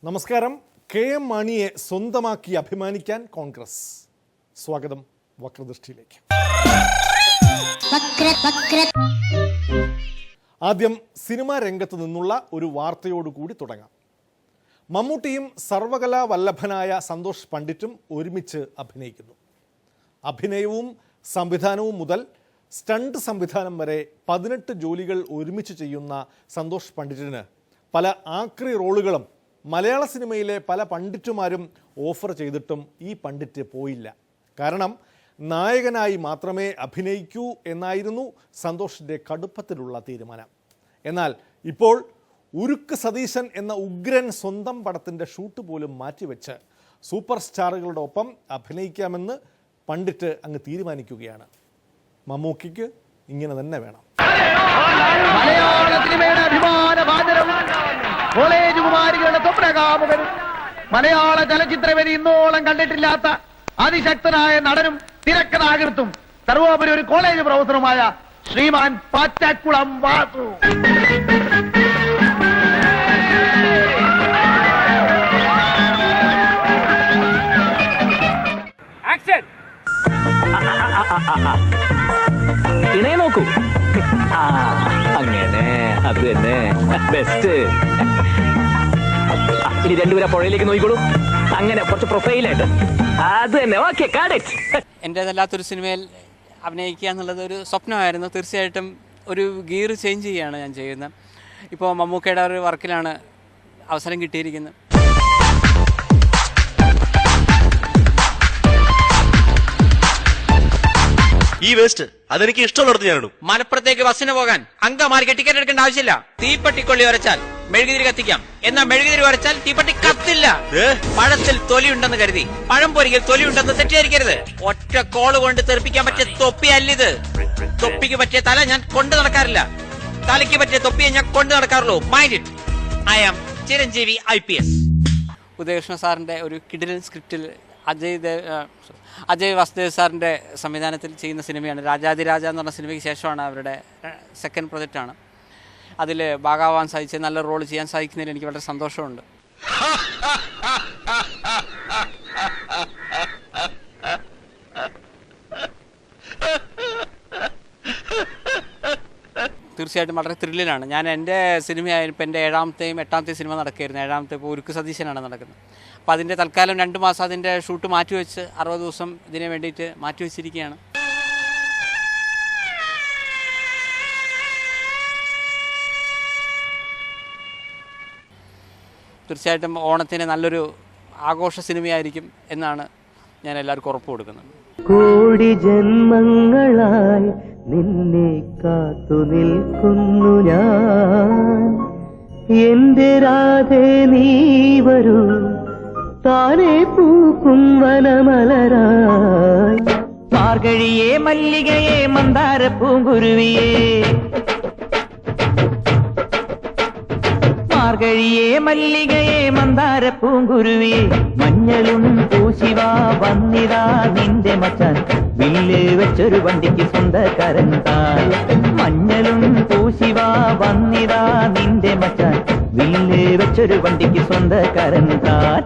നമസ്കാരം. K M മാണിയെ സ്വന്തമാക്കി അഭിമാനിക്കാൻ കോൺഗ്രസ്. സ്വാഗതം വക്രദൃഷ്ടിയിലേക്ക്. ആദ്യം സിനിമാ രംഗത്ത് നിന്നുള്ള ഒരു വാർത്തയോടുകൂടി തുടങ്ങാം. മമ്മൂട്ടിയും സർവകലാ വല്ലഭനായ സന്തോഷ് പണ്ഡിറ്റും ഒരുമിച്ച് അഭിനയിക്കുന്നു. അഭിനയവും സംവിധാനവും മുതൽ സ്റ്റണ്ട് സംവിധാനം വരെ 18 ജോലികൾ ഒരുമിച്ച് ചെയ്യുന്ന സന്തോഷ് പണ്ഡിറ്റിന് പല ആക്രി റോളുകളും മലയാള സിനിമയിലെ പല പണ്ഡിറ്റുമാരും ഓഫർ ചെയ്തിട്ടും ഈ പണ്ഡിറ്റ് പോയില്ല. കാരണം നായകനായി മാത്രമേ അഭിനയിക്കൂ എന്നായിരുന്നു സന്തോഷിൻ്റെ കടുപ്പത്തിലുള്ള തീരുമാനം. എന്നാൽ ഇപ്പോൾ ഉരുക്ക് സതീശൻ എന്ന ഉഗ്രൻ സ്വന്തം പടത്തിൻ്റെ ഷൂട്ട് പോലും മാറ്റിവെച്ച് സൂപ്പർ സ്റ്റാറുകളുടെ ഒപ്പം അഭിനയിക്കാമെന്ന് പണ്ഡിറ്റ് അങ്ങ് തീരുമാനിക്കുകയാണ്. മമ്മൂക്കിക്ക് ഇങ്ങനെ തന്നെ വേണം. മലയാള സിനിമയുടെ അഭിമാനഭാജനം, കോളേജ് കുമാരികളുടെ സ്വപ്നകാമുകനും മലയാള ചലച്ചിത്രവേദി ഇന്നോളം കണ്ടിട്ടില്ലാത്ത അതിശക്തനായ നടനും തിരക്കഥാകൃത്തും സർവോപരി ഒരു കോളേജ് പ്രൊഫസറുമായ ശ്രീമാൻ പാറ്റാക്കുളം വാസു. ഇണയെ നോക്കൂ. അങ്ങനെ അത് തന്നെ ബെസ്റ്റ്. ഇനി രണ്ടുപേരെ പുഴയിലേക്ക് നോക്കിക്കോളൂ. അങ്ങനെ കുറച്ച് പ്രൊഫൈലായിട്ട് അത് തന്നെ. ഓക്കെ, എൻ്റേതല്ലാത്തൊരു സിനിമയിൽ അഭിനയിക്കുക എന്നുള്ളത് ഒരു സ്വപ്നമായിരുന്നു. തീർച്ചയായിട്ടും ഒരു ഗിയർ ചേഞ്ച് ചെയ്യുകയാണ് ഞാൻ ചെയ്യുന്നത്. ഇപ്പോൾ മമ്മൂക്കയുടെ ഒരു വർക്കിലാണ് അവസരം കിട്ടിയിരിക്കുന്നത്. ഈ വേസ്റ്റ് അതെനിക്ക് ഇഷ്ടമുള്ളത് ഞാനിടും. മലപ്പുറത്തേക്ക് ബസ്സിന് പോകാൻ അങ്കമാലിക്ക് ടിക്കറ്റ് എടുക്കേണ്ട ആവശ്യമില്ല. തീപ്പെട്ടിക്കൊള്ളി വരച്ചാൽ മെഴുകുതിരി കത്തിക്കാം. എന്നാൽ മെഴുകുതിരി വരച്ചാൽ തീപ്പെട്ടി കത്തില്ല. പഴത്തിൽ തൊലിയുണ്ടെന്ന് കരുതി പഴം പൊരിക്കൽ തൊലിയുണ്ടെന്ന് തെറ്റിദ്ധരിക്കരുത്. ഒറ്റ കോള് കൊണ്ട് തെറിപ്പിക്കാൻ പറ്റിയ തൊപ്പിയല്ലിത്. തൊപ്പിക്ക് പറ്റിയ തല ഞാൻ കൊണ്ടു നടക്കാറില്ല. തലയ്ക്ക് പറ്റിയ തൊപ്പിയെ ഞാൻ കൊണ്ടു നടക്കാറുള്ളൂ. Mind it. I am Chiranjeevi IPS. Udayakrishna സാറിന്റെ ഒരു കിടിലൻ സ്ക്രിപ്റ്റിൽ അജയ് വാസുദേവ് സാറിൻ്റെ സംവിധാനത്തിൽ ചെയ്യുന്ന സിനിമയാണ് രാജാതിരാജ എന്ന് പറഞ്ഞ സിനിമയ്ക്ക് ശേഷമാണ് അവരുടെ സെക്കൻഡ് പ്രൊജക്റ്റാണ്. അതിൽ ഭാഗമാവാൻ സാധിച്ച് നല്ല റോൾ ചെയ്യാൻ സാധിക്കുന്നതിൽ എനിക്ക് വളരെ സന്തോഷമുണ്ട്. തീർച്ചയായിട്ടും വളരെ ത്രില്ലിലാണ്. ഞാൻ എൻ്റെ സിനിമയായപ്പോൾ എൻ്റെ 7ാമത്തെയും 8ാമത്തെയും സിനിമ നടക്കുകയായിരുന്നു. 7ാമത്തെ ഇപ്പോൾ ഉരുക്ക് സതീശനാണ് നടക്കുന്നത്. അപ്പോൾ അതിൻ്റെ തൽക്കാലം 2 മാസം അതിൻ്റെ ഷൂട്ട് മാറ്റിവെച്ച് 60 ദിവസം ഇതിന് വേണ്ടിയിട്ട് മാറ്റിവെച്ചിരിക്കുകയാണ്. തീർച്ചയായിട്ടും ഓണത്തിന് നല്ലൊരു ആഘോഷ സിനിമയായിരിക്കും എന്നാണ് ഞാൻ എല്ലാവർക്കും ഉറപ്പ് കൊടുക്കുന്നത്. കോടി ജന്മങ്ങളായി നിന്നെ കാത്തു നിൽക്കുന്നു ഞാൻ. എന്റെ രാധേ നീ വരൂ, താനെ പൂക്കും വനമലരായി. മാർഗഴിയെ മല്ലികയെ മന്ദാര പൂങ്കുരുവിയെ, മാർഗഴിയെ മല്ലികയെ മന്ദാര പൂങ്കുരുവിയെ, മഞ്ഞളും പൂശിവാ വന്നിതാ നിന്റെ മച്ചാൻ, വില്ല് വെച്ചൊരു വണ്ടിക്ക് സ്വന്തക്കാരൻ താൻ. മഞ്ഞളും പൂശിവാ വന്നിതാ നിന്റെ മച്ചാൻ, വില്ല് വെച്ചൊരു വണ്ടിക്ക് സ്വന്തക്കാരൻ താൻ.